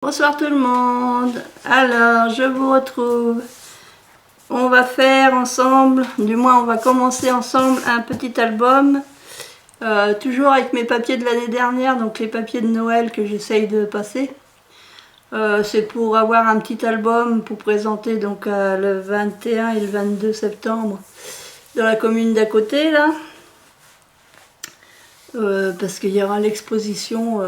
Bonsoir tout le monde. Alors, je vous retrouve. On va faire ensemble, du moins on va commencer ensemble un petit album. Toujours avec mes papiers de l'année dernière, donc les papiers de Noël que j'essaye de passer. C'est pour avoir un petit album pour présenter donc le 21 et le 22 septembre dans la commune d'à côté là. Parce qu'il y aura l'exposition.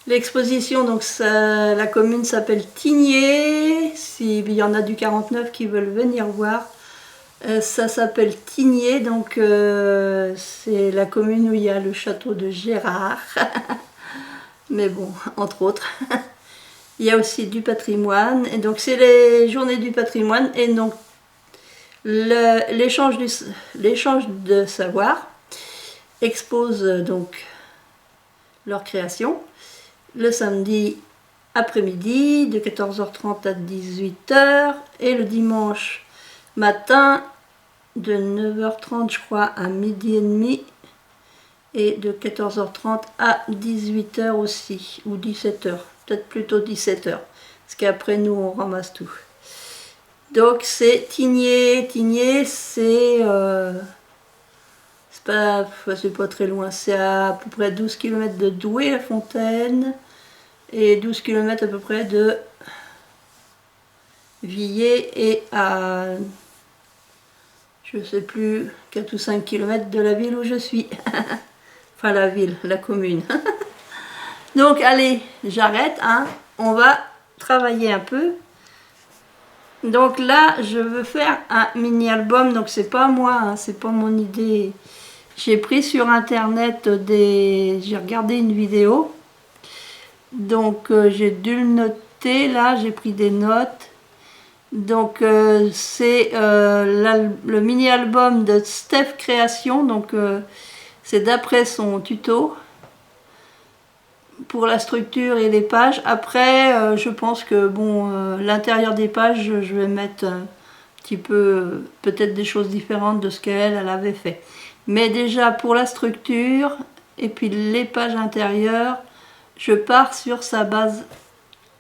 L'exposition, donc la commune s'appelle Tigné, s'il y en a du 49 qui veulent venir voir. Ça s'appelle Tigné, donc c'est la commune où il y a le château de Gérard. Mais bon, entre autres. Il y a aussi du patrimoine, et donc c'est les journées du patrimoine, et donc l'échange de savoir expose donc leur création. Le samedi après-midi de 14h30 à 18h et le dimanche matin de 9h30 je crois à midi et demi et de 14h30 à 18h aussi ou 17h, peut-être plutôt 17h parce qu'après nous on ramasse tout. Donc c'est Tigné, c'est pas très loin, c'est à peu près 12 km de Douai-la-Fontaine et 12 km à peu près de Villers et à, je sais plus, 4 ou 5 km de la ville où je suis. Enfin la ville, la commune. Donc allez, j'arrête, hein. On va travailler un peu. Donc là, je veux faire un mini-album, donc c'est pas moi, hein, c'est pas mon idée. J'ai pris sur internet j'ai regardé une vidéo. Donc j'ai dû le noter, là j'ai pris des notes. Donc c'est le mini-album de Steph Création, donc c'est d'après son tuto pour la structure et les pages. Après je pense que bon l'intérieur des pages je vais mettre un petit peu peut-être des choses différentes de ce qu'elle avait fait. Mais déjà pour la structure et puis les pages intérieures, je pars sur sa base.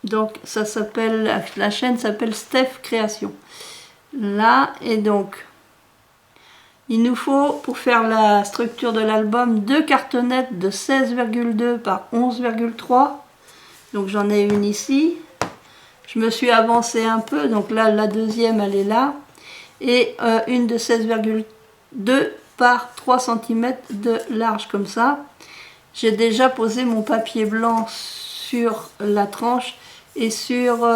Donc ça s'appelle, la chaîne s'appelle Steph Création. Là, et donc il nous faut pour faire la structure de l'album 2 cartonnettes de 16,2 par 11,3. Donc j'en ai une ici. Je me suis avancée un peu, donc là la deuxième elle est là. Et une de 16,2 par 3 cm de large comme ça. J'ai déjà posé mon papier blanc sur la tranche et sur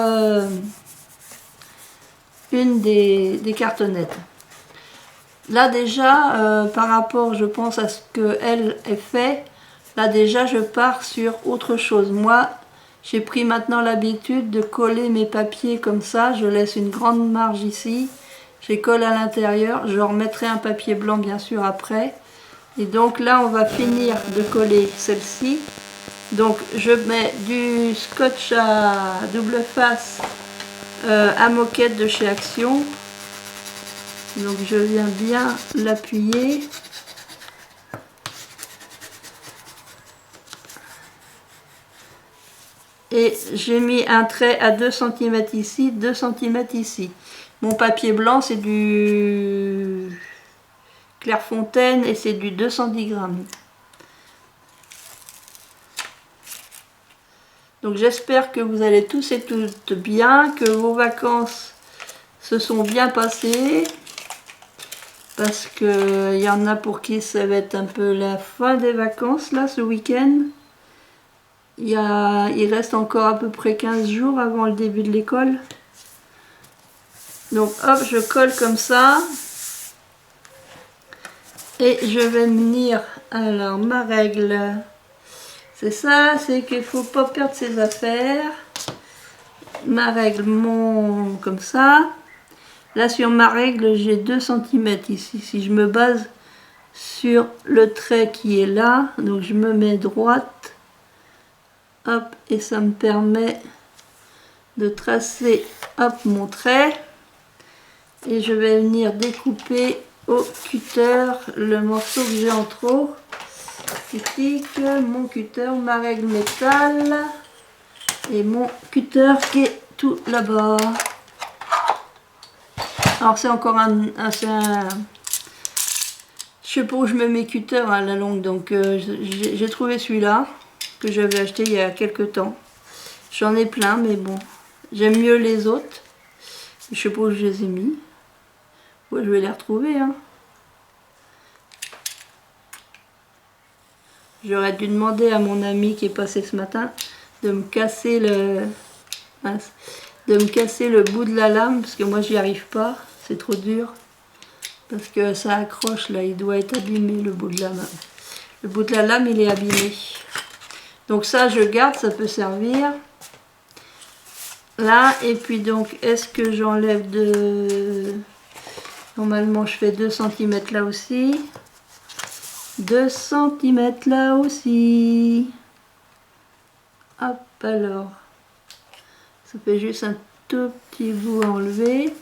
une des cartonnettes. Là déjà, par rapport je pense à ce qu'elle est fait, là déjà je pars sur autre chose. Moi j'ai pris maintenant l'habitude de coller mes papiers comme ça, je laisse une grande marge ici, je les colle à l'intérieur, je remettrai un papier blanc bien sûr après. Et donc là on va finir de coller celle-ci. Donc je mets du scotch à double face à moquette de chez Action. Donc je viens bien l'appuyer. Et j'ai mis un trait à 2 cm ici, 2 cm ici. Mon papier blanc c'est du Clairefontaine et c'est du 210 grammes. Donc j'espère que vous allez tous et toutes bien, que vos vacances se sont bien passées. Parce qu'il y en a pour qui ça va être un peu la fin des vacances là ce week-end. Il reste encore à peu près 15 jours avant le début de l'école. Donc hop, je colle comme ça. Et je vais venir, alors ma règle, c'est ça, c'est qu'il ne faut pas perdre ses affaires. Ma règle monte comme ça. Là sur ma règle j'ai 2 cm ici. Si je me base sur le trait qui est là, donc je me mets droite. Hop, et ça me permet de tracer hop mon trait. Et je vais venir découper au cutter le morceau que j'ai en trop. Critique, mon cutter, ma règle métal. Et mon cutter qui est tout là-bas. Alors c'est encore je sais pas où je mets mes cutters à la longue, donc j'ai trouvé celui-là que j'avais acheté il y a quelques temps. J'en ai plein, mais bon, j'aime mieux les autres. Je sais pas où je les ai mis. Ouais, je vais les retrouver, hein. J'aurais dû demander à mon ami qui est passé ce matin de me casser le bout de la lame, parce que moi j'y arrive pas, c'est trop dur. Parce que ça accroche là, il doit être abîmé le bout de la lame. Le bout de la lame il est abîmé. Donc ça je garde, ça peut servir. Là, et puis donc, est-ce que j'enlève de... Normalement, je fais 2 cm là aussi. 2 cm là aussi. Hop, alors. Ça fait juste un tout petit bout à enlever.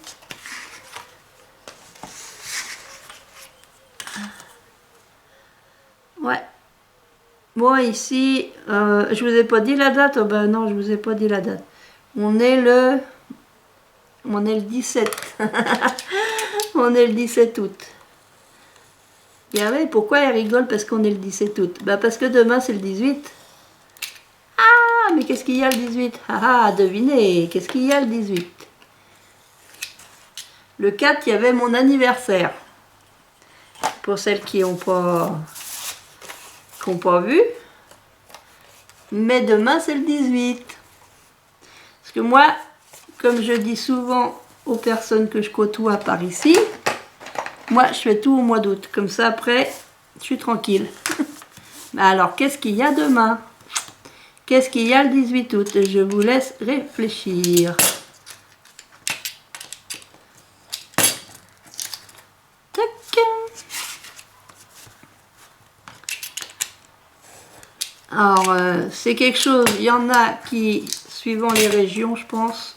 Ouais. Bon, ici, je vous ai pas dit la date. Oh, ben non, je vous ai pas dit la date. On est le 17. On est le 17 août. Et ouais, pourquoi elle rigole parce qu'on est le 17 août? Bah parce que demain c'est le 18. Ah, mais qu'est-ce qu'il y a le 18? Ah, devinez, qu'est-ce qu'il y a le 18? Le 4, il y avait mon anniversaire. Pour celles qui n'ont pas vu. Mais demain c'est le 18. Parce que moi, comme je dis souvent aux personnes que je côtoie par ici, moi je fais tout au mois d'août. Comme ça après, je suis tranquille. Alors, qu'est-ce qu'il y a demain? Qu'est-ce qu'il y a le 18 août? Je vous laisse réfléchir. Tac. Alors, c'est quelque chose, il y en a qui, suivant les régions, je pense,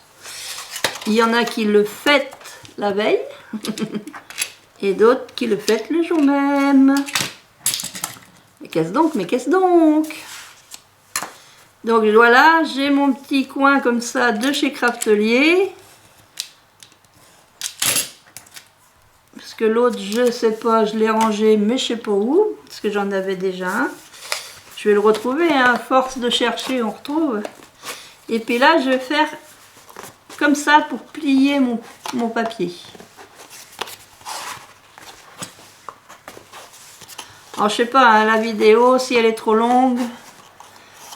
il y en a qui le fêtent la veille, et d'autres qui le fêtent le jour même. Mais qu'est-ce donc? Mais qu'est-ce donc? Donc voilà, j'ai mon petit coin comme ça de chez Craftelier. Parce que l'autre, je sais pas, je l'ai rangé, mais je sais pas où. Parce que j'en avais déjà un. Je vais le retrouver, hein, à force de chercher, on retrouve. Et puis là, je vais faire comme ça pour plier mon papier. Alors je sais pas, hein, la vidéo, si elle est trop longue,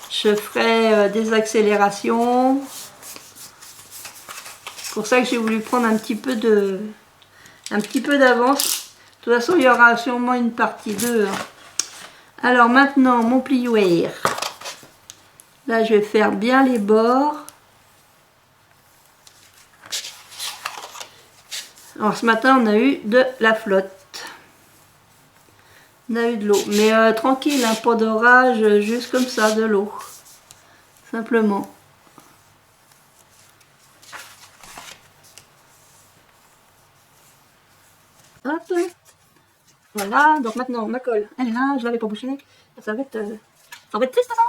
je ferai des accélérations. C'est pour ça que j'ai voulu prendre un petit peu d'avance. De toute façon, il y aura sûrement une partie 2. Hein. Alors maintenant, mon pliouère. Là, je vais faire bien les bords. Alors ce matin, on a eu de la flotte. On a eu de l'eau. Mais tranquille, hein, pas d'orage, juste comme ça, de l'eau. Simplement. Hop. Voilà, donc maintenant ma colle, elle est là, je l'avais pas bouchée. Ça va être triste ça.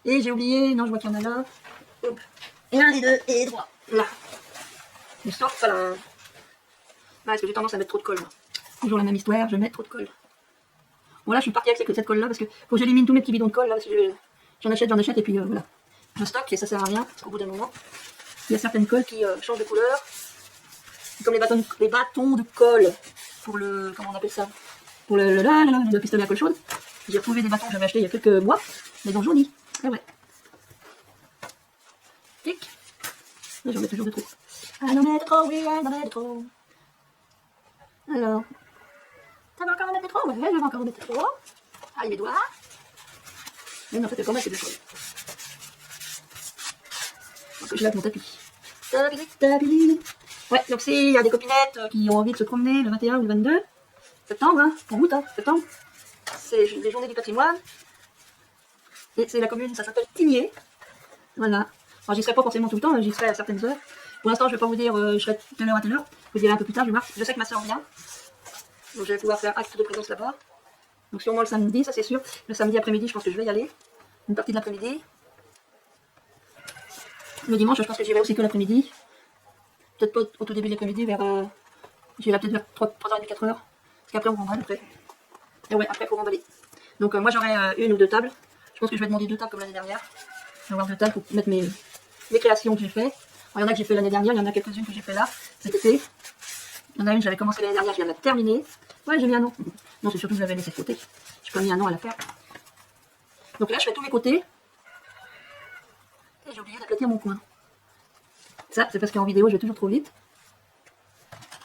Et j'ai oublié, non je vois qu'il y en a là. Hop. Et 1, et 2, et 3. Là. Je sors pas là. Parce que j'ai tendance à mettre trop de colle. Toujours la même histoire, je mets trop de colle. Voilà, je suis partie avec cette colle là parce que faut que j'élimine tous mes petits bidons de colle là. J'en achète et puis voilà. Je stocke et ça sert à rien parce qu'au bout d'un moment, il y a certaines colles qui changent de couleur. Comme les bâtons de colle pour le, comment on appelle ça, pour le pistolet à colle chaude. J'ai retrouvé des bâtons que j'avais achetés il y a quelques mois, mais ils ont jauni. Et ouais. Tic. J'en mets toujours de trop. Ah, j'en mets de trop, oui, j'en mets de trop. Alors. Ça va encore en mettre de trop? Ouais, je vais encore en mettre de trop. Aïe, mes doigts. Mais non, c'était pas mal, c'est de choses. Donc, je lave mon tapis. Tapis. Ouais, donc s'il y a des copinettes qui ont envie de se promener le 21 ou le 22 septembre, hein, en août, hein, septembre, c'est les journées du patrimoine. Et c'est la commune, ça s'appelle Tigné. Voilà. Alors j'y serai pas forcément tout le temps, j'y serai à certaines heures. Pour l'instant, je vais pas vous dire je serai telle heure à telle heure. Je vous dirai un peu plus tard, je vais voir. Je sais que ma soeur vient. Donc je vais pouvoir faire acte de présence là-bas. Donc sûrement le samedi, ça c'est sûr. Le samedi après-midi, je pense que je vais y aller. Une partie de l'après-midi. Le dimanche, je pense que j'irai aussi que l'après-midi. Peut-être pas au tout début de l'après-midi, j'irai peut-être vers 3h30, 4h. Parce qu'après, on remballe après. Et ouais, après, il faut remballer. Donc, moi, j'aurai une ou deux tables. Je pense que je vais demander deux tables comme l'année dernière. Je vais avoir deux tables pour mettre mes créations que j'ai fait. Il y en a que j'ai fait l'année dernière, il y en a quelques-unes que j'ai fait là, cet été. Il y en a une, j'avais commencé l'année dernière, je viens de la terminer. Ouais, j'ai mis un nom. Non, c'est surtout que je l'avais laissé de côté. J'ai pas mis un nom à la faire. Donc là, je fais tous mes côtés. Et j'ai oublié d'aplatir mon coin. Ça, c'est parce qu'en vidéo, je vais toujours trop vite.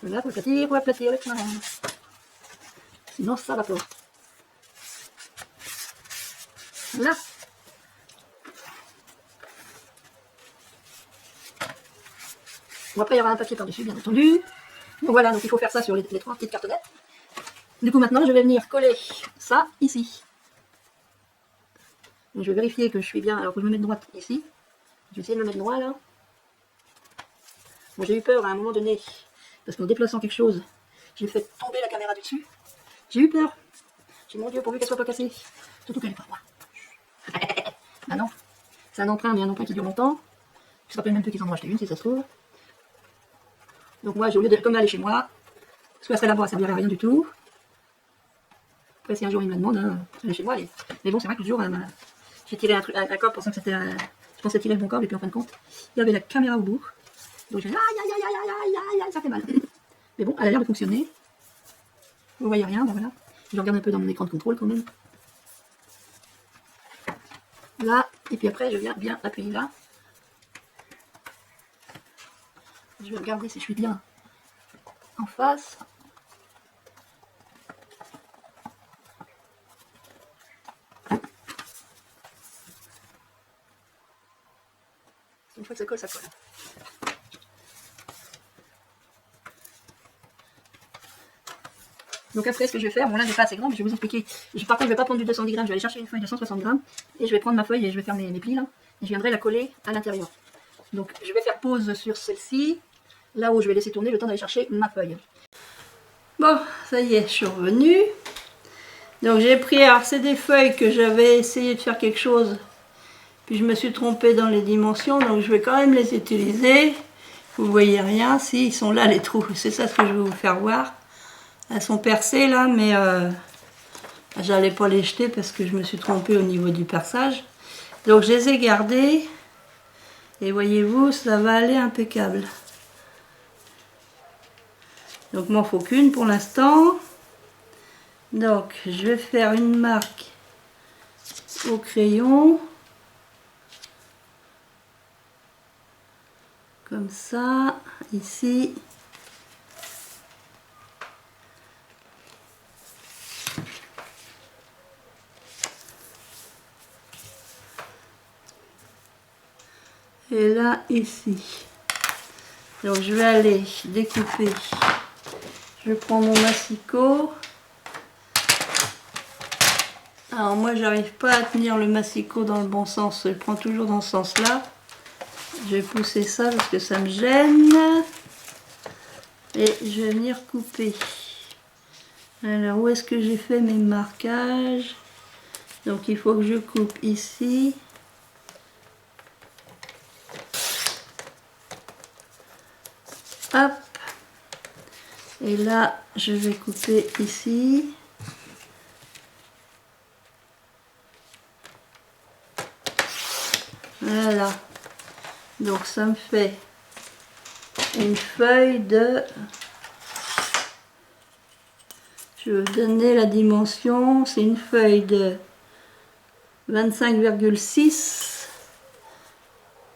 Là, faut aplatir le coin. Sinon, ça va pas. Là. Bon, après, il y aura un papier par-dessus, bien entendu. Donc voilà, donc il faut faire ça sur les trois petites cartonnettes. Du coup, maintenant, je vais venir coller ça ici. Donc, je vais vérifier que je suis bien. Alors que je me mette droite ici. Je vais essayer de me mettre droit là. Bon, j'ai eu peur à un moment donné, parce qu'en déplaçant quelque chose, j'ai fait tomber la caméra du dessus. J'ai eu peur. J'ai dit, mon Dieu, pourvu qu'elle soit pas cassée. Surtout qu'elle est pas moi. Ah non. C'est un emprunt, mais un emprunt qui dure longtemps. Je ne rappelle même plus qu'ils en ont acheté une, si ça se trouve. Donc moi, j'ai au lieu de comme aller chez moi, parce qu'elle serait là-bas, ça ne servirait à rien du tout. Après, si un jour il me la demande, hein, aller chez moi, allez. Mais bon, c'est vrai que le jour, j'ai tiré un câble pensant que c'était je pensais tirer le bon câble, et puis en fin de compte, il y avait la caméra au bout. Donc j'ai dit, aïe, aïe, aïe, aïe, aïe, aïe, aïe, ça fait mal. Mais bon, elle a l'air de fonctionner. Vous voyez rien, ben voilà. Je regarde un peu dans mon écran de contrôle quand même. Là, et puis après, je viens bien appuyer là. Je vais regarder si je suis bien en face. Une fois que ça colle, ça colle. Donc après, ce que je vais faire, bon là, j'ai pas assez grand, mais je vais vous expliquer. Par contre, je vais pas prendre du 210 grammes, je vais aller chercher une feuille de 160 grammes et je vais prendre ma feuille et je vais faire mes plis là. Et je viendrai la coller à l'intérieur. Donc je vais faire pause sur celle-ci, là où je vais laisser tourner le temps d'aller chercher ma feuille. Bon, ça y est, je suis revenue. Donc j'ai pris, alors c'est des feuilles que j'avais essayé de faire quelque chose, puis je me suis trompée dans les dimensions, donc je vais quand même les utiliser. Vous voyez rien, si, ils sont là les trous, c'est ça ce que je vais vous faire voir. Elles sont percées là, mais j'allais pas les jeter parce que je me suis trompée au niveau du perçage. Donc je les ai gardées, et voyez-vous, ça va aller impeccable. Donc il m'en faut qu'une pour l'instant. Donc je vais faire une marque au crayon. Comme ça, ici. Et là, ici. Donc je vais aller découper. Je prends mon massicot. Alors moi, j'arrive pas à tenir le massicot dans le bon sens. Je le prends toujours dans ce sens-là. Je vais pousser ça parce que ça me gêne. Et je vais venir couper. Alors, où est-ce que j'ai fait mes marquages? Donc, il faut que je coupe ici. Hop. Et là, je vais couper ici. Voilà. Donc, ça me fait une feuille de... Je vais vous donner la dimension. C'est une feuille de 25,6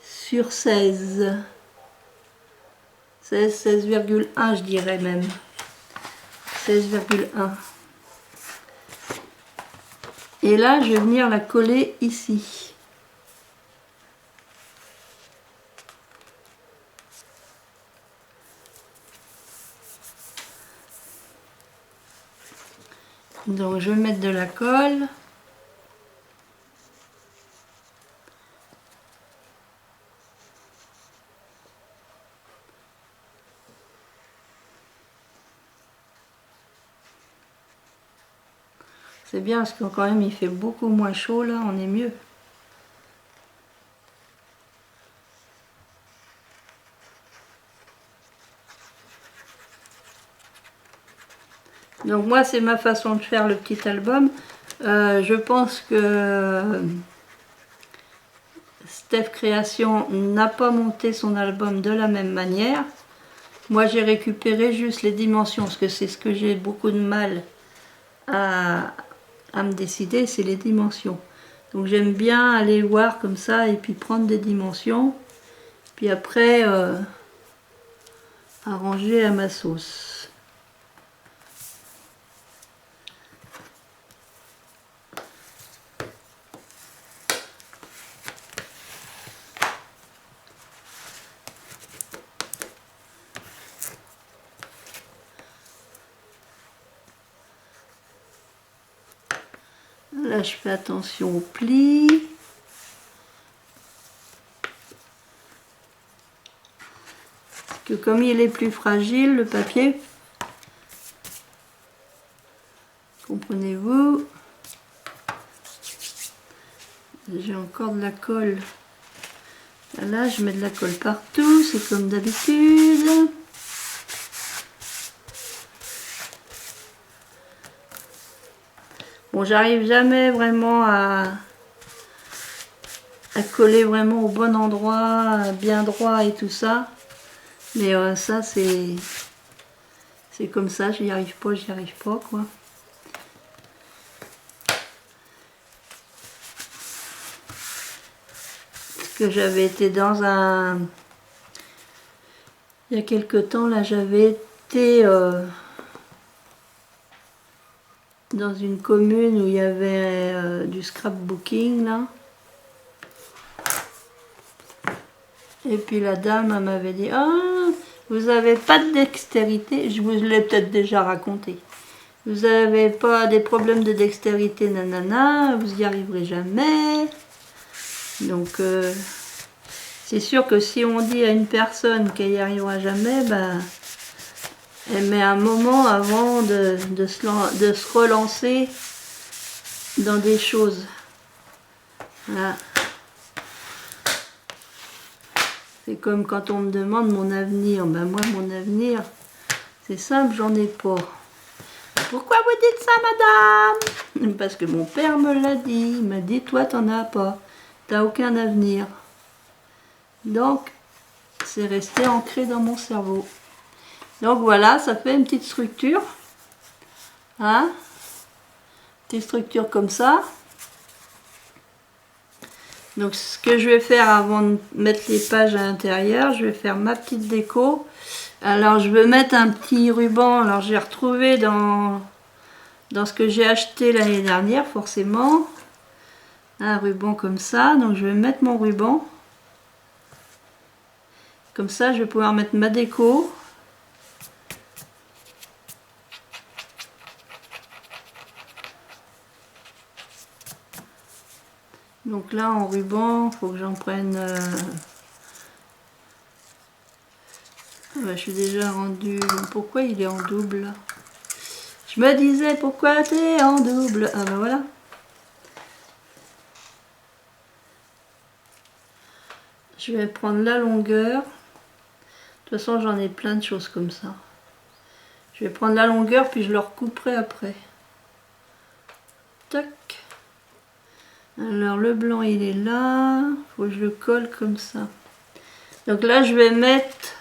sur 16. 16,1 je dirais même. 16,1. Et là, je vais venir la coller ici. Donc, je vais mettre de la colle. C'est bien parce que quand même il fait beaucoup moins chaud là, on est mieux. Donc moi c'est ma façon de faire le petit album. Je pense que Steph Création n'a pas monté son album de la même manière. Moi j'ai récupéré juste les dimensions, parce que c'est ce que j'ai beaucoup de mal à me décider, c'est les dimensions. Donc j'aime bien aller voir comme ça et puis prendre des dimensions. Puis après arranger à ma sauce. Là, je fais attention aux plis. Parce que comme il est plus fragile, le papier, comprenez-vous, j'ai encore de la colle. Là, je mets de la colle partout, c'est comme d'habitude. Bon, j'arrive jamais vraiment à coller vraiment au bon endroit, bien droit et tout ça. Mais ça, c'est comme ça, j'y arrive pas, quoi. Parce que j'avais été dans un... Il y a quelque temps, là, j'avais été dans une commune où il y avait du scrapbooking, là. Et puis la dame, elle m'avait dit, ah, vous avez pas de dextérité, je vous l'ai peut-être déjà raconté. Vous n'avez pas des problèmes de dextérité, nanana, vous n'y arriverez jamais. Donc, c'est sûr que si on dit à une personne qu'elle n'y arrivera jamais, ben, elle met un moment avant de se relancer dans des choses. Voilà. C'est comme quand on me demande mon avenir. Ben moi, mon avenir, c'est simple, j'en ai pas. Pourquoi vous dites ça, madame? Parce que mon père me l'a dit. Il m'a dit, toi, t'en as pas. T'as aucun avenir. Donc, c'est resté ancré dans mon cerveau. Donc voilà, ça fait une petite structure. Hein? Petite structure comme ça. Donc ce que je vais faire avant de mettre les pages à l'intérieur, je vais faire ma petite déco. Alors je vais mettre un petit ruban. Alors j'ai retrouvé dans ce que j'ai acheté l'année dernière, forcément. Un ruban comme ça. Donc je vais mettre mon ruban. Comme ça, je vais pouvoir mettre ma déco. Donc là, en ruban, il faut que j'en prenne... je suis déjà rendu... Pourquoi il est en double? Je me disais, pourquoi t'es en double? Ah ben voilà. Je vais prendre la longueur. De toute façon, j'en ai plein de choses comme ça. Je vais prendre la longueur, puis je le recouperai après. Tac. Alors, le blanc, il est là. Faut que je le colle comme ça. Donc là, je vais mettre...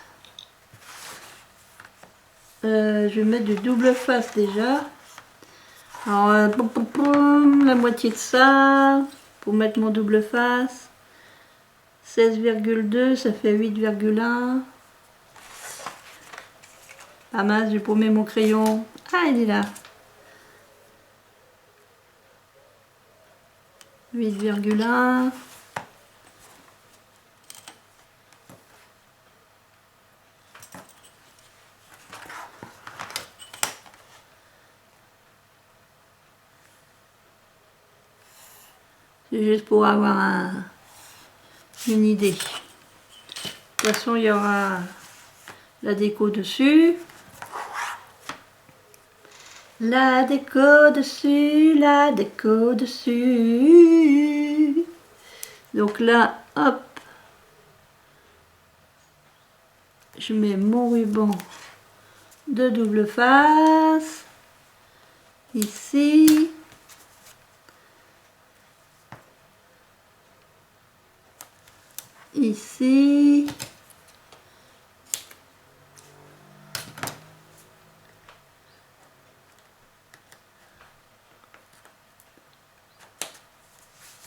du double face déjà. Alors, la moitié de ça. Pour mettre mon double face. 16,2, ça fait 8,1. Ah mince, j'ai paumé mon crayon. Ah, il est là. 8,1. C'est juste pour avoir une idée. De toute façon, il y aura la déco dessus. La déco dessus, la déco dessus. Donc là, hop, je mets mon ruban de double face. ici. Ici.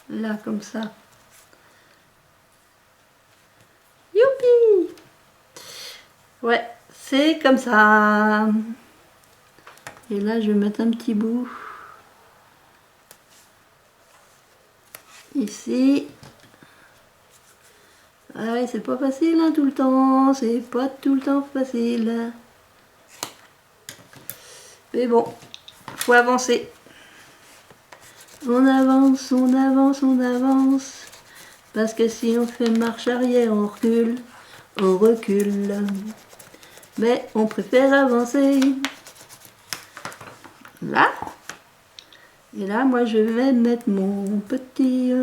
Là, comme ça. Youpi! Ouais, c'est comme ça. Et là, je vais mettre un petit bout. Ici. Ah ouais, c'est pas facile hein, tout le temps. C'est pas tout le temps facile. Mais bon, faut avancer. On avance, on avance, on avance. Parce que si on fait marche arrière, on recule. On recule. Mais on préfère avancer. Là. Et là, moi, je vais mettre mon petit...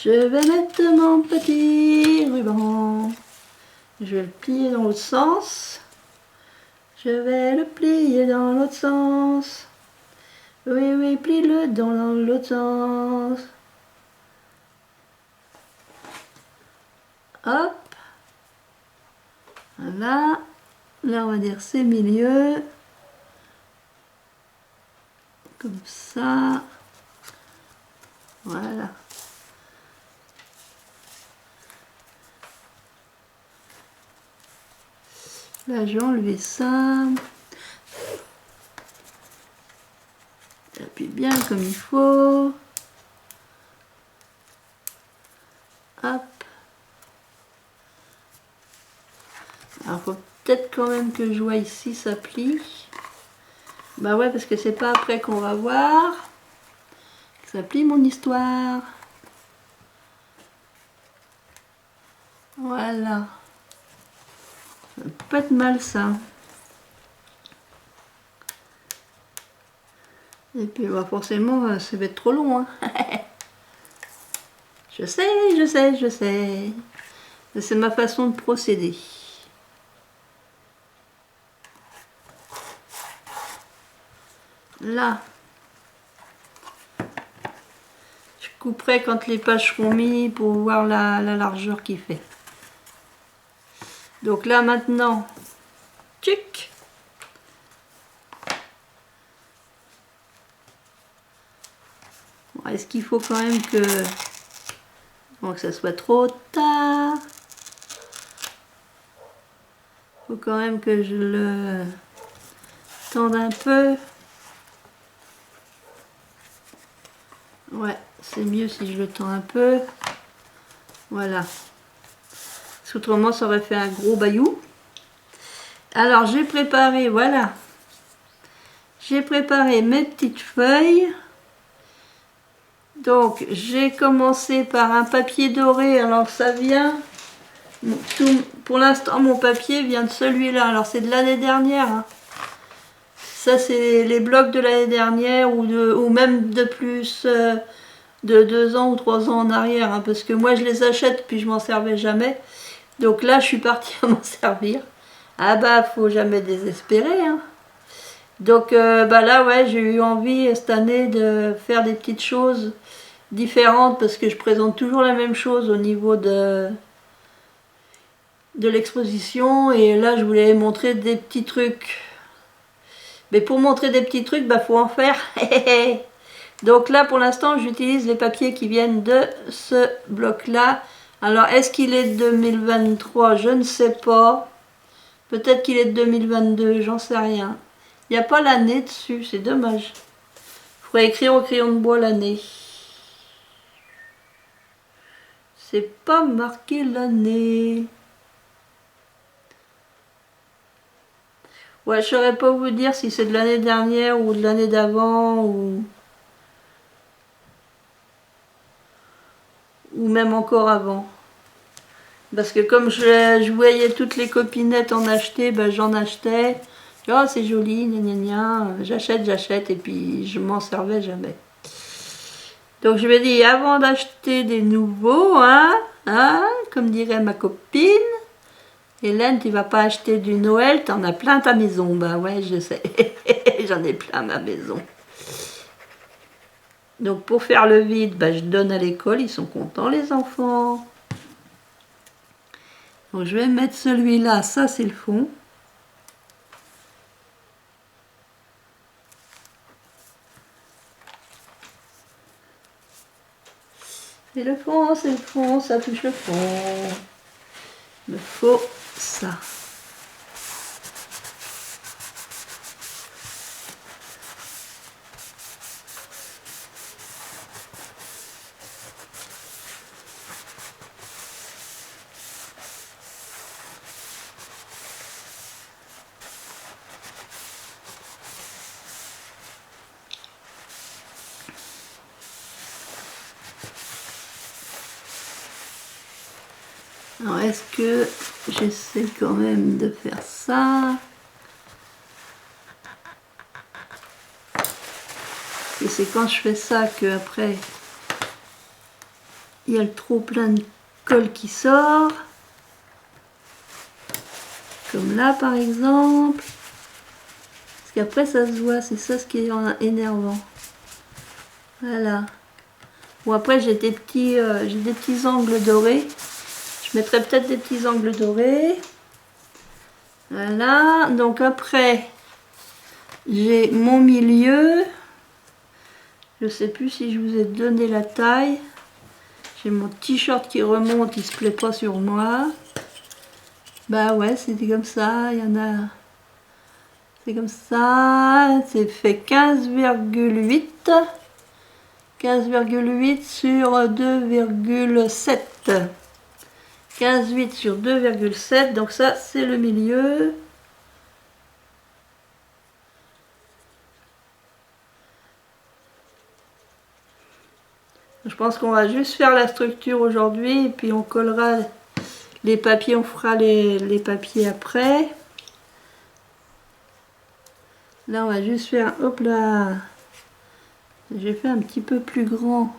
Je vais mettre mon petit ruban. Je vais le plier dans l'autre sens. Je vais le plier dans l'autre sens. Oui, oui, plie-le dans l'autre sens. Hop. Voilà. Là, on va dire c'est milieu. Comme ça. Voilà. Là, j'ai enlevé ça. J'appuie bien comme il faut. Hop. Alors, faut peut-être quand même que je vois ici, ça plie. Bah ouais, parce que c'est pas après qu'on va voir que ça plie mon histoire. Voilà. Ça peut pas être mal, ça. Et puis, bah, forcément, ça va être trop long. Hein. Je sais, je sais, je sais. C'est ma façon de procéder. Là, je couperai quand les pages seront mises pour voir la largeur qu'il fait. Donc là maintenant, tchic. Bon, est-ce qu'il faut quand même que... Bon, que ça soit trop tard. Faut quand même que je le tende un peu. Ouais, c'est mieux si je le tends un peu. Voilà. Parce qu'autrement, ça aurait fait un gros bayou. Alors, j'ai préparé, voilà. J'ai préparé mes petites feuilles. Donc, j'ai commencé par un papier doré. Alors, ça vient... pour l'instant, mon papier vient de celui-là. Alors, c'est de l'année dernière. Hein. Ça, c'est les blocs de l'année dernière ou même de plus de 2 ans ou 3 ans en arrière. Hein, parce que moi, je les achète puis je m'en servais jamais. Donc là, je suis partie à m'en servir. Ah bah, faut jamais désespérer. Hein. Donc bah là, ouais, j'ai eu envie cette année de faire des petites choses différentes parce que je présente toujours la même chose au niveau de l'exposition. Et là, je voulais montrer des petits trucs. Mais pour montrer des petits trucs, bah faut en faire. Donc là, pour l'instant, j'utilise les papiers qui viennent de ce bloc-là. Alors, est-ce qu'il est de 2023? Je ne sais pas. Peut-être qu'il est de 2022, j'en sais rien. Il n'y a pas l'année dessus, c'est dommage. Il faudrait écrire au crayon de bois l'année. C'est pas marqué l'année. Ouais, je saurais pas vous dire si c'est de l'année dernière ou de l'année d'avant ou même encore avant. Parce que comme je voyais toutes les copinettes en acheter, ben j'en achetais. Oh, c'est joli, gna gna gna. J'achète, et puis je m'en servais jamais. Donc je me dis, avant d'acheter des nouveaux, comme dirait ma copine, Hélène, tu vas pas acheter du Noël, t'en as plein à ta maison. Bah ouais, je sais, j'en ai plein à ma maison. Donc pour faire le vide, bah, je donne à l'école, ils sont contents les enfants. Donc je vais mettre celui-là, ça c'est le fond. C'est le fond, ça touche le fond. Il me faut ça. Alors est-ce que j'essaie quand même de faire ça? Et c'est quand je fais ça que après il y a le trop plein de colle qui sort. Comme là par exemple. Parce qu'après ça se voit, c'est ça ce qui est énervant. Voilà. Bon après j'ai des petits angles dorés. Je mettrai peut-être des petits angles dorés. Voilà. Donc après j'ai mon milieu. Je sais plus si je vous ai donné la taille. J'ai mon t-shirt qui remonte, il se plaît pas sur moi. Bah ouais, c'était comme ça, il y en a... C'est comme ça, c'est fait 15,8. 15,8 sur 2,7. 15,8 sur 2,7, donc ça c'est le milieu. Je pense qu'on va juste faire la structure aujourd'hui et puis on collera les papiers, on fera les papiers après. Là on va juste faire, hop là, j'ai fait un petit peu plus grand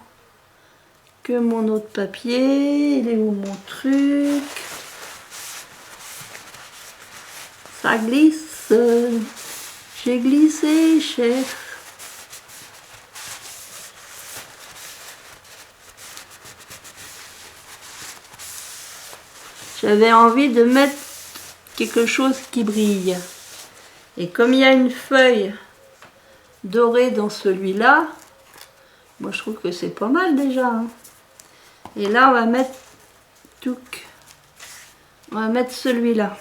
que mon autre papier. Il est où mon truc? Ça glisse, j'ai glissé chef. J'avais envie de mettre quelque chose qui brille. Et comme il y a une feuille dorée dans celui-là, moi je trouve que c'est pas mal déjà. Hein. Et là on va mettre celui-là.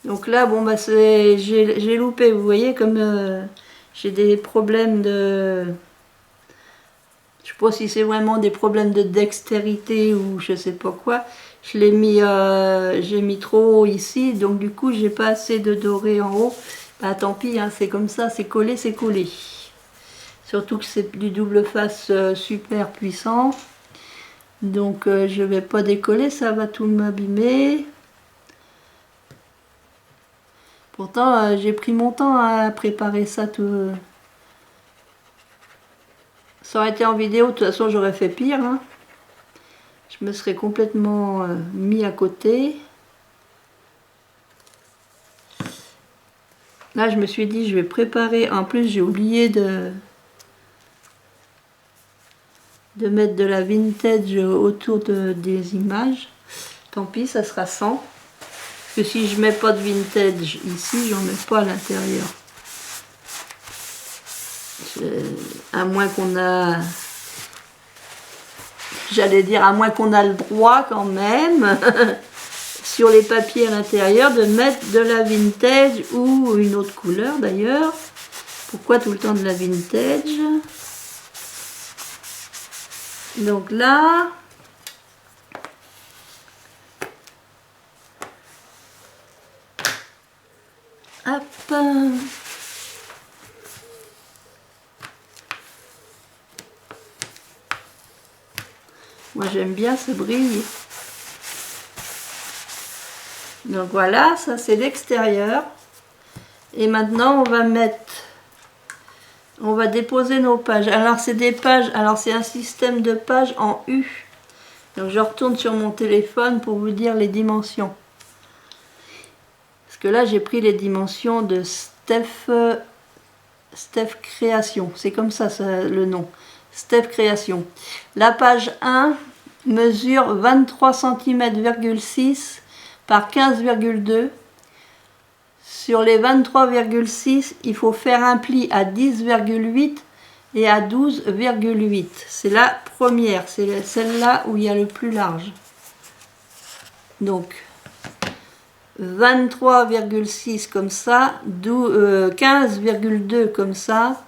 Donc là bon bah j'ai loupé, vous voyez comme j'ai des problèmes de... Je sais pas si c'est vraiment des problèmes de dextérité ou je sais pas quoi. Je l'ai mis, j'ai mis trop haut ici, donc du coup j'ai pas assez de doré en haut. Bah tant pis, hein, c'est comme ça, c'est collé, c'est collé. Surtout que c'est du double face super puissant. Donc je vais pas décoller, ça va tout m'abîmer. Pourtant j'ai pris mon temps à préparer ça tout. Ça aurait été en vidéo, de toute façon j'aurais fait pire. Hein. Je me serais complètement mis à côté. Là je me suis dit je vais préparer, en plus j'ai oublié de mettre de la vintage autour des images. Tant pis, ça sera sans. Parce que si je mets pas de vintage ici, j'en mets pas à l'intérieur. À moins qu'on a... J'allais dire à moins qu'on a le droit quand même, sur les papiers à l'intérieur, de mettre de la vintage ou une autre couleur d'ailleurs. Pourquoi tout le temps de la vintage? Donc là... Hop. Moi j'aime bien ce brille. Donc voilà, ça c'est l'extérieur. Et maintenant, on va déposer nos pages. Alors, c'est des pages, alors c'est un système de pages en U. Donc, je retourne sur mon téléphone pour vous dire les dimensions. Parce que là, j'ai pris les dimensions de Steph Création. C'est comme ça, le nom. Steph Création. La page 1 mesure 23 cm,6 par 15,2. Sur les 23,6, il faut faire un pli à 10,8 et à 12,8. C'est la première, c'est celle-là où il y a le plus large. Donc, 23,6 comme ça, 15,2 comme ça,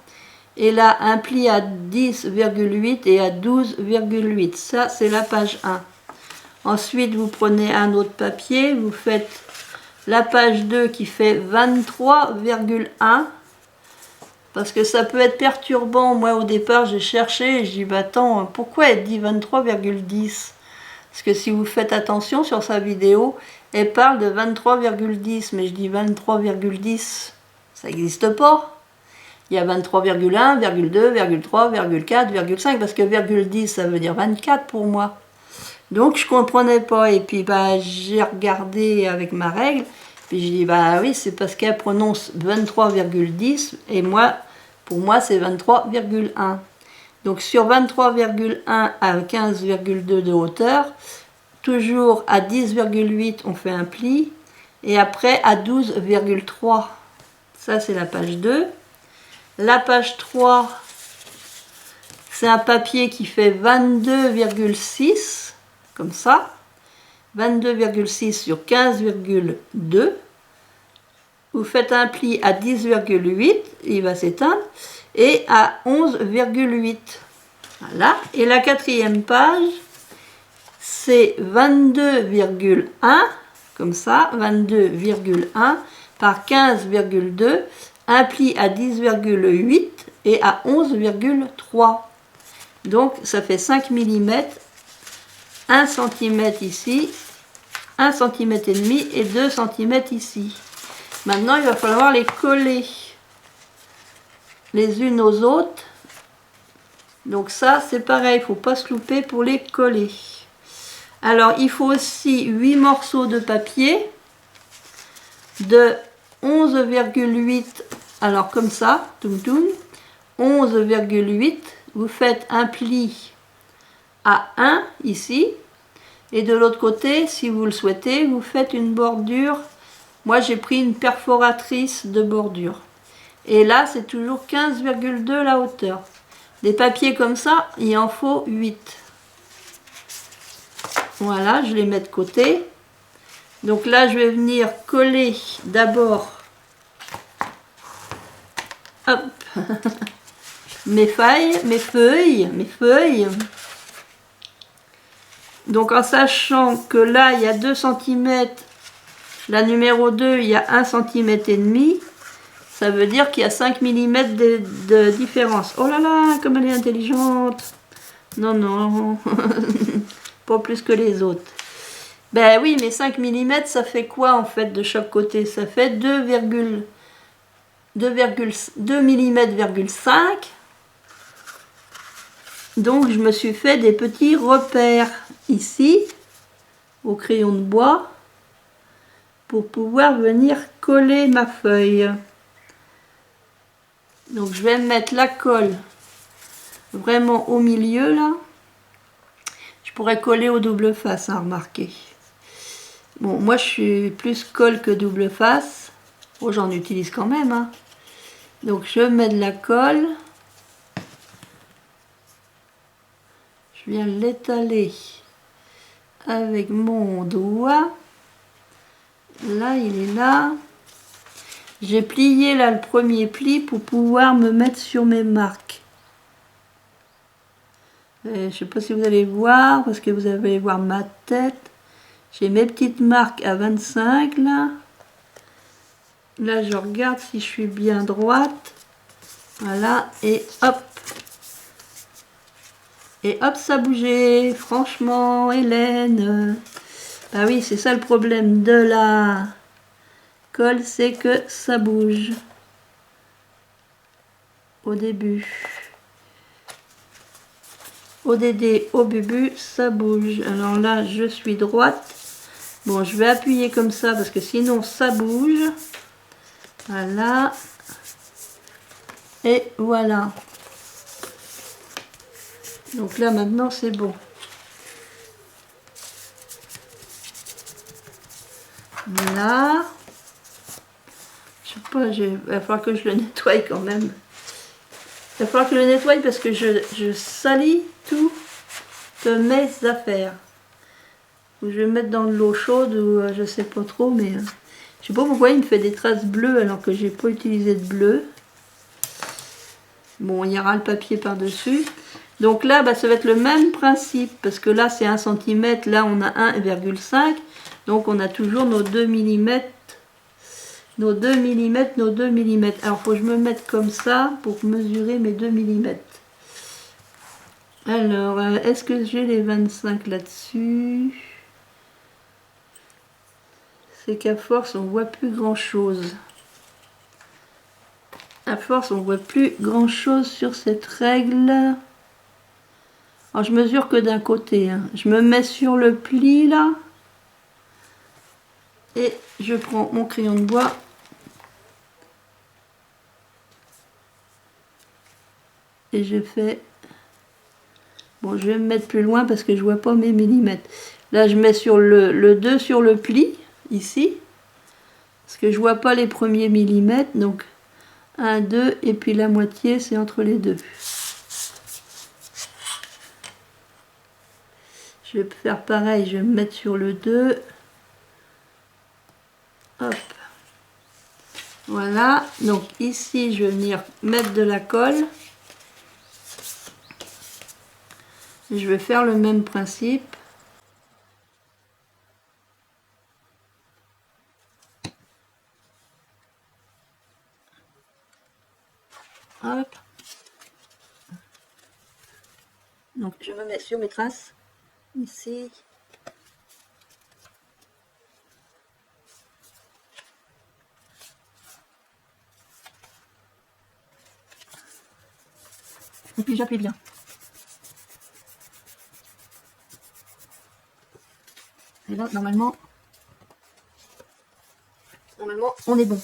et là un pli à 10,8 et à 12,8. Ça, c'est la page 1. Ensuite, vous prenez un autre papier, vous faites la page 2 qui fait 23,1, parce que ça peut être perturbant. Moi, au départ, j'ai cherché et je dis, bah attends, pourquoi elle dit 23,10? Parce que si vous faites attention sur sa vidéo, elle parle de 23,10, mais je dis 23,10, ça n'existe pas. Il y a 23,1, 2, 3, 4, 5, parce que virgule 10, ça veut dire 24 pour moi. Donc je comprenais pas, et puis bah, j'ai regardé avec ma règle, puis j'ai dit bah oui, c'est parce qu'elle prononce 23,10, et moi, pour moi c'est 23,1. Donc sur 23,1 à 15,2 de hauteur, toujours à 10,8 on fait un pli, et après à 12,3. Ça c'est la page 2. La page 3, c'est un papier qui fait 22,6, comme ça. 22,6 sur 15,2. Vous faites un pli à 10,8, il va s'éteindre, et à 11,8. Voilà. Et la quatrième page, c'est 22,1, comme ça, 22,1 par 15,2, un pli à 10,8 et à 11,3. Donc ça fait 5 mm, 1 cm ici, 1 cm et demi et 2 cm ici. Maintenant il va falloir les coller les unes aux autres. Donc ça c'est pareil, il ne faut pas se louper pour les coller. Alors il faut aussi 8 morceaux de papier de 11,8, alors comme ça, 11,8, vous faites un pli à 1 ici, et de l'autre côté, si vous le souhaitez, vous faites une bordure. Moi j'ai pris une perforatrice de bordure, et là c'est toujours 15,2 la hauteur. Des papiers comme ça, il en faut 8. Voilà, je les mets de côté. Donc là je vais venir coller d'abord mes feuilles. Donc en sachant que là il y a 2 cm, la numéro 2 il y a 1 cm et demi, ça veut dire qu'il y a 5 mm de différence. Oh là là, comme elle est intelligente. Non, non, pas plus que les autres. Ben oui, mais 5 mm ça fait quoi en fait de chaque côté? Ça fait 2 mm,5. Donc je me suis fait des petits repères ici au crayon de bois pour pouvoir venir coller ma feuille. Donc je vais mettre la colle vraiment au milieu là. Je pourrais coller au double face, hein, remarquez. Bon, moi je suis plus colle que double face. Oh, j'en utilise quand même, hein. Donc je mets de la colle. Je viens l'étaler avec mon doigt. Là, il est là. J'ai plié là le premier pli pour pouvoir me mettre sur mes marques. Je ne sais pas si vous allez voir, parce que vous allez voir ma tête. J'ai mes petites marques à 25 là. Là, je regarde si je suis bien droite. Voilà, et hop. Et hop, ça a bougé. Franchement, Hélène. Bah oui, c'est ça le problème de colle, c'est que ça bouge au début. Au dédé, au bubu, ça bouge. Alors là, je suis droite. Bon, je vais appuyer comme ça parce que sinon ça bouge. Voilà. Et voilà. Donc là, maintenant, c'est bon. Voilà. Je sais pas, il va falloir que je le nettoie quand même. Il va falloir que je le nettoie parce que je salis tout de mes affaires. Je vais mettre dans de l'eau chaude ou je sais pas trop, mais je sais pas pourquoi il me fait des traces bleues alors que j'ai pas utilisé de bleu. Bon, il y aura le papier par-dessus. Donc là, bah, ça va être le même principe parce que là c'est 1 cm, là on a 1,5. Donc on a toujours nos 2 mm. Nos 2 mm, nos 2 mm. Alors il faut que je me mette comme ça pour mesurer mes 2 mm. Alors, est-ce que j'ai les 25 là-dessus? C'est qu'à force, on voit plus grand-chose. À force, on voit plus grand-chose sur cette règle. Alors, je mesure que d'un côté. Hein. Je me mets sur le pli, là. Et je prends mon crayon de bois. Et je fais... Bon, je vais me mettre plus loin parce que je vois pas mes millimètres. Là, je mets sur le 2 sur le pli, ici. Parce que je vois pas les premiers millimètres, donc 1, 2, et puis la moitié, c'est entre les deux. Je vais faire pareil, je vais me mettre sur le 2. Hop. Voilà, donc ici, je vais venir mettre de la colle. Je vais faire le même principe. Hop. Donc je me mets sur mes traces, ici. Et puis j'appuie bien. Et là, normalement, on est bon.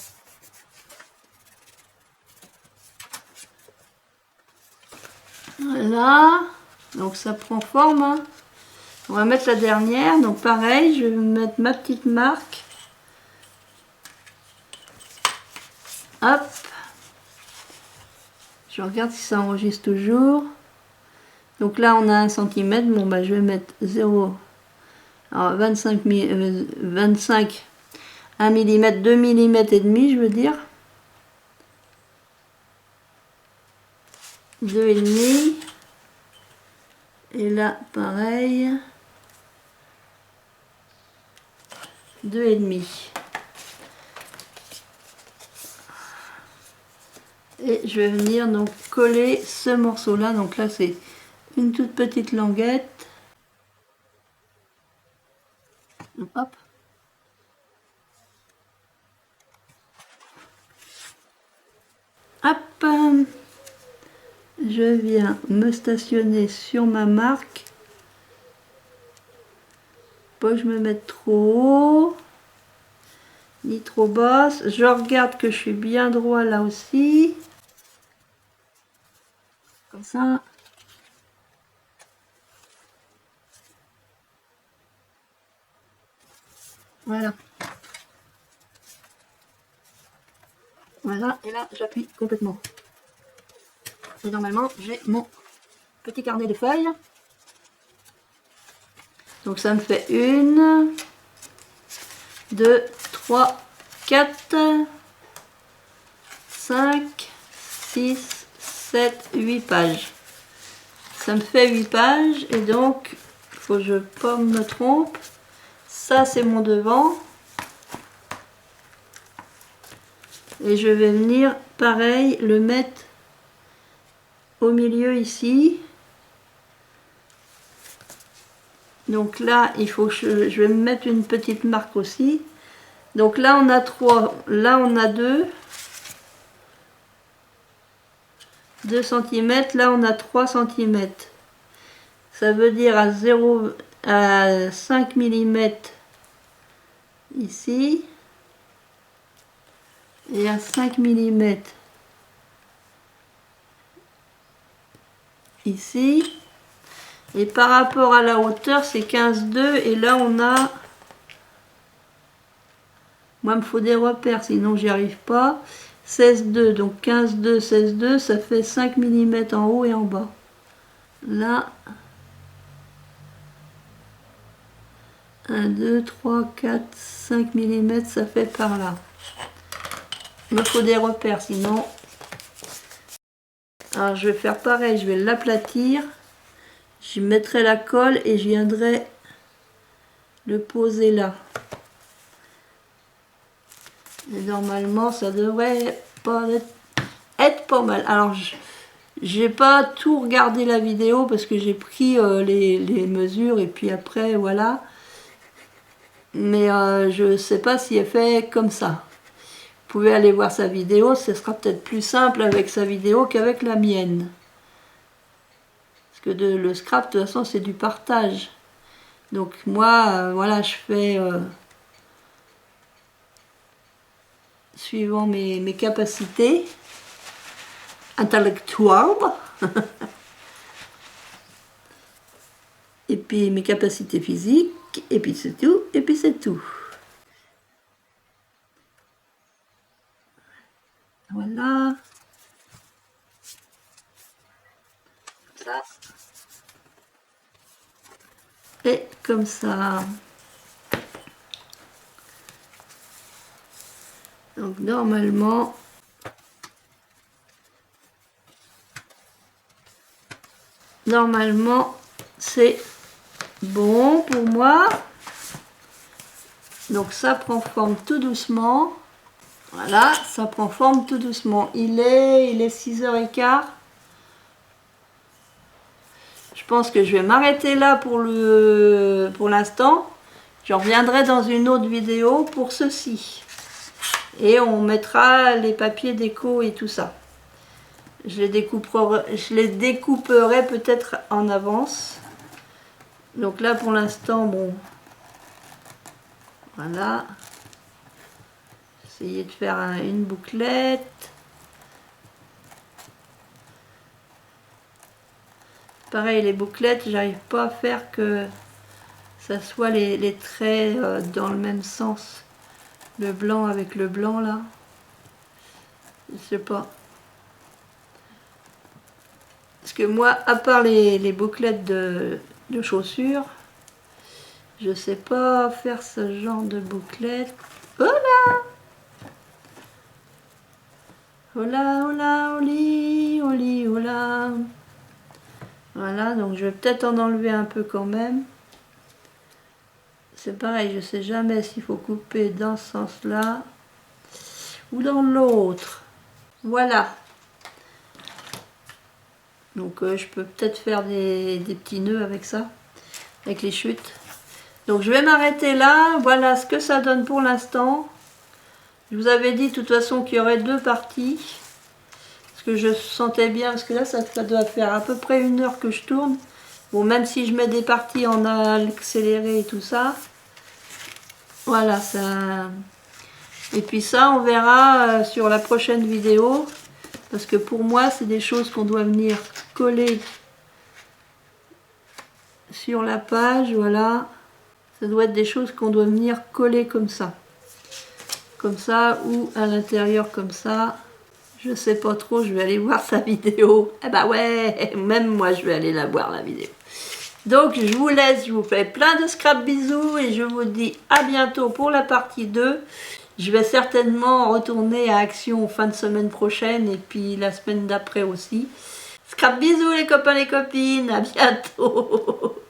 Voilà. Donc ça prend forme. Hein. On va mettre la dernière. Donc pareil, je vais mettre ma petite marque. Hop. Je regarde si ça enregistre toujours. Donc là, on a 1 cm. Bon, bah, je vais mettre 0. Alors, 25, 25, 1 mm, 2 mm et demi, je veux dire. 2 et demi. Et là, pareil. 2 et demi. Et je vais venir donc coller ce morceau là. Donc là c'est une toute petite languette. Hop. Hop. Je viens me stationner sur ma marque. Pas que je me mette trop haut. Ni trop basse. Je regarde que je suis bien droit là aussi. Comme ça. Voilà. Voilà, et là j'appuie complètement. Et normalement j'ai mon petit carnet de feuilles. Donc ça me fait 1, 2, 3, 4, 5, 6, 7, 8 pages. Ça me fait 8 pages et donc, il faut que je pas me trompe. Ça c'est mon devant. Et je vais venir, pareil, le mettre au milieu ici. Donc là, il faut que je vais me mettre une petite marque aussi. Donc là on a 3, là on a 2 cm, là on a 3 cm. Ça veut dire à 5 mm ici et à 5 mm ici. Et par rapport à la hauteur, c'est 15,2 et là on a... Moi, il me faut des repères, sinon j'y arrive pas. 16,2, donc 15,2, 16,2, ça fait 5 mm en haut et en bas. Là, 1, 2, 3, 4, 5 mm, ça fait par là. Il me faut des repères, sinon... Alors, je vais faire pareil, je vais l'aplatir. Je mettrai la colle et je viendrai le poser là. Et normalement, ça devrait pas être pas mal. Alors, j'ai pas tout regardé la vidéo parce que j'ai pris les mesures et puis après, voilà. Mais je sais pas si elle fait comme ça. Vous pouvez aller voir sa vidéo, ce sera peut-être plus simple avec sa vidéo qu'avec la mienne. Parce que le scrap, de toute façon, c'est du partage. Donc moi, voilà, je fais... suivant mes capacités intellectuelles et puis mes capacités physiques, et puis c'est tout, et puis c'est tout. Voilà. Ça. Et comme ça. Donc normalement, c'est bon pour moi. Donc ça prend forme tout doucement. Voilà, ça prend forme tout doucement. Il est 6h15. Je pense que je vais m'arrêter là pour l'instant. Je reviendrai dans une autre vidéo pour ceci. Et on mettra les papiers déco et tout ça. Je les découperai peut-être en avance. Donc là pour l'instant, bon, voilà. Essayer de faire une bouclette. Pareil, les bouclettes, j'arrive pas à faire que ça soit les traits dans le même sens. Le blanc avec le blanc là. Je sais pas. Parce que moi, à part les bouclettes de chaussures, je sais pas faire ce genre de bouclettes. Voilà! Hola, hola, oli, oli, hola. Voilà, donc je vais peut-être en enlever un peu quand même. C'est pareil, je sais jamais s'il faut couper dans ce sens-là ou dans l'autre. Voilà. Donc je peux peut-être faire des petits nœuds avec ça, avec les chutes. Donc je vais m'arrêter là. Voilà ce que ça donne pour l'instant. Je vous avais dit de toute façon qu'il y aurait 2 parties. Parce que je sentais bien, parce que là ça doit faire à peu près 1 heure que je tourne. Bon, même si je mets des parties en accéléré et tout ça. Voilà, ça... Et puis ça, on verra sur la prochaine vidéo. Parce que pour moi, c'est des choses qu'on doit venir coller sur la page, voilà. Ça doit être des choses qu'on doit venir coller comme ça. Comme ça, ou à l'intérieur comme ça. Je sais pas trop, je vais aller voir sa vidéo. Eh bah ouais, même moi je vais aller la voir la vidéo. Donc je vous laisse, je vous fais plein de scrap bisous et je vous dis à bientôt pour la partie 2. Je vais certainement retourner à Action fin de semaine prochaine et puis la semaine d'après aussi. Scrap bisous les copains les copines, à bientôt.